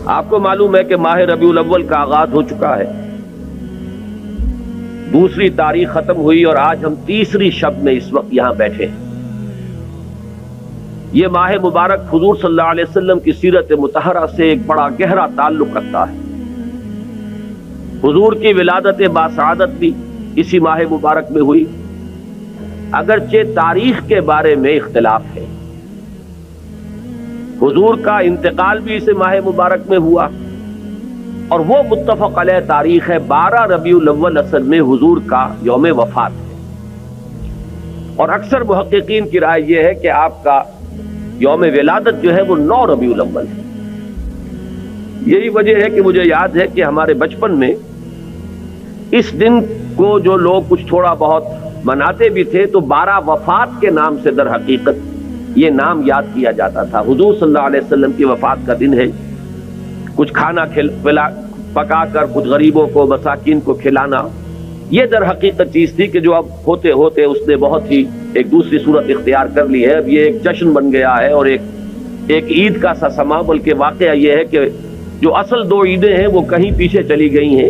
آپ کو معلوم ہے کہ ماہ ربیع الاول کا آغاز ہو چکا ہے، دوسری تاریخ ختم ہوئی اور آج ہم تیسری شب میں اس وقت یہاں بیٹھے ہیں۔ یہ ماہ مبارک حضور صلی اللہ علیہ وسلم کی سیرت مطہرہ سے ایک بڑا گہرا تعلق رکھتا ہے۔ حضور کی ولادت باسعادت بھی اسی ماہ مبارک میں ہوئی، اگرچہ تاریخ کے بارے میں اختلاف ہے۔ حضور کا انتقال بھی اسے ماہ مبارک میں ہوا، اور وہ متفق علیہ تاریخ ہے 12 ربیع الاول اصل میں حضور کا یوم وفات ہے، اور اکثر محققین کی رائے یہ ہے کہ آپ کا یوم ولادت جو ہے وہ 9 ربیع الاول ہے۔ یہی وجہ ہے کہ مجھے یاد ہے کہ ہمارے بچپن میں اس دن کو جو لوگ کچھ تھوڑا بہت مناتے بھی تھے تو 12 وفات کے نام سے در حقیقت یہ نام یاد کیا جاتا تھا۔ حضور صلی اللہ علیہ وسلم کی وفات کا دن ہے، کچھ کھانا پکا کر کچھ غریبوں کو مساکین کو کھلانا، یہ در حقیقت چیز تھی کہ جو اب ہوتے ہوتے اس نے بہت ہی ایک دوسری صورت اختیار کر لی ہے۔ اب یہ ایک جشن بن گیا ہے اور ایک عید کا سا سما، بلکہ واقعہ یہ ہے کہ جو اصل 2 عیدیں ہیں وہ کہیں پیچھے چلی گئی ہیں،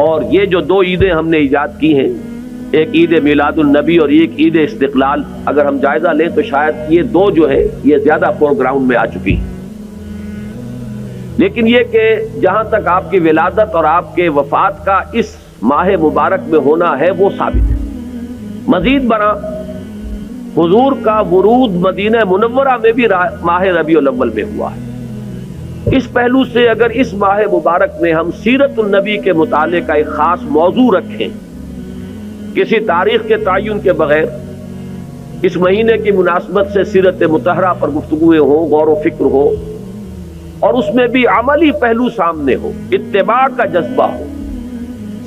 اور یہ جو 2 عیدیں ہم نے ایجاد کی ہیں، ایک عید میلاد النبی اور ایک عید استقلال، اگر ہم جائزہ لیں تو شاید یہ 2 جو ہے یہ زیادہ فور گراؤنڈ میں آ چکی ہیں۔ لیکن یہ کہ جہاں تک آپ کی ولادت اور آپ کے وفات کا اس ماہ مبارک میں ہونا ہے وہ ثابت ہے۔ مزید برآں حضور کا ورود مدینہ منورہ میں بھی ماہ ربیع الاول میں ہوا ہے۔ اس پہلو سے اگر اس ماہ مبارک میں ہم سیرت النبی کے مطالعے کا ایک خاص موضوع رکھیں، کسی تاریخ کے تعین کے بغیر اس مہینے کی مناسبت سے سیرت مطہرہ پر گفتگویں ہوں، غور و فکر ہو، اور اس میں بھی عملی پہلو سامنے ہو، اتباع کا جذبہ ہو،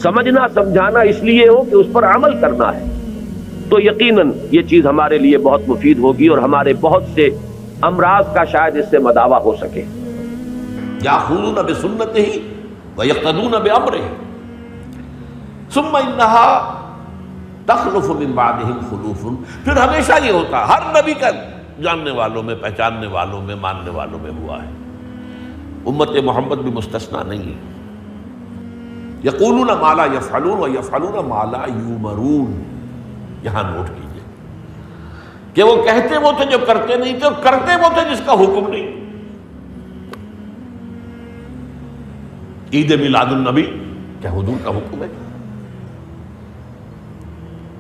سمجھنا سمجھانا اس لیے ہو کہ اس پر عمل کرنا ہے، تو یقیناً یہ چیز ہمارے لیے بہت مفید ہوگی اور ہمارے بہت سے امراض کا شاید اس سے مداوع ہو سکے۔ یاخذون بسنتہ ویقتدون بامرہ ثم انہا تخلف من بعدہم خلوف۔ پھر ہمیشہ یہ ہوتا، ہر نبی کا جاننے والوں میں، پہچاننے والوں میں، ماننے والوں میں ہوا ہے، امت محمد بھی مستثنیٰ نہیں ہے۔ یقولون ما لا یفعلون ویفعلون ما لا یؤمرون۔ یہاں نوٹ کیجئے کہ وہ کہتے وہ تھے جو کرتے نہیں تھے، اور کرتے وہ تھے جس کا حکم نہیں۔ عید میلاد النبی کیا حضور کا حکم ہے؟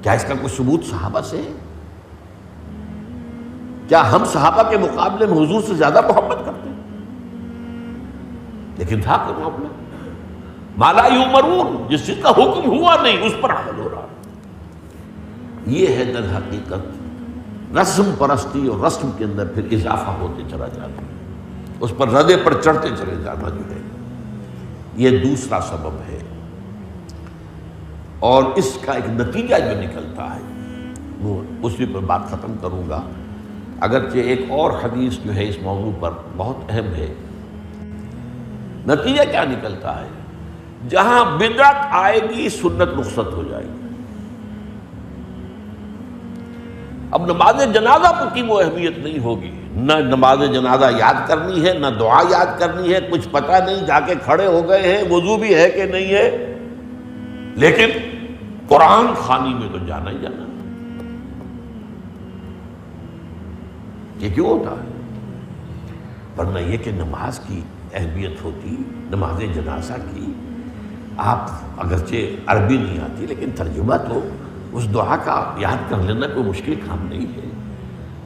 کیا اس کا کوئی ثبوت صحابہ سے ہے؟ کیا ہم صحابہ کے مقابلے میں حضور سے زیادہ محبت کرتے ہیں؟ لیکن تھا کہ وہ ما لا یؤمرون، جس چیز کا حکم ہوا نہیں اس پر عمل ہو رہا۔ یہ ہے در حقیقت رسم پرستی، اور رسم کے اندر پھر اضافہ ہوتے چلا جانا، اس پر ردے پر چڑھتے چلے جانا جو ہے، یہ دوسرا سبب ہے۔ اور اس کا ایک نتیجہ جو نکلتا ہے وہ اسی پر بات ختم کروں گا، اگرچہ ایک اور حدیث جو ہے اس موضوع پر بہت اہم ہے۔ نتیجہ کیا نکلتا ہے؟ جہاں بدعت آئے گی سنت رخصت ہو جائے گی۔ اب نماز جنازہ پر کی وہ اہمیت نہیں ہوگی، نہ نماز جنازہ یاد کرنی ہے، نہ دعا یاد کرنی ہے، کچھ پتہ نہیں، جا کے کھڑے ہو گئے ہیں، وضو بھی ہے کہ نہیں ہے، لیکن قرآن خوانی میں تو جانا ہی جانا۔ یہ کیوں ہوتا ہے؟ ورنہ یہ کہ نماز کی اہمیت ہوتی، نماز جنازہ کی، آپ اگرچہ عربی نہیں آتی لیکن ترجمہ تو اس دعا کا یاد کر لینا کوئی مشکل کام نہیں ہے،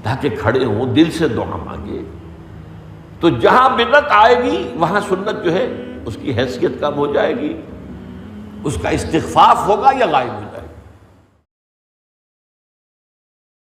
تاکہ کھڑے ہوں دل سے دعا مانگے۔ تو جہاں بدعت آئے گی وہاں سنت جو ہے اس کی حیثیت کم ہو جائے گی، اس کا استخفاف ہوگا یا غائب ہو جائے گا۔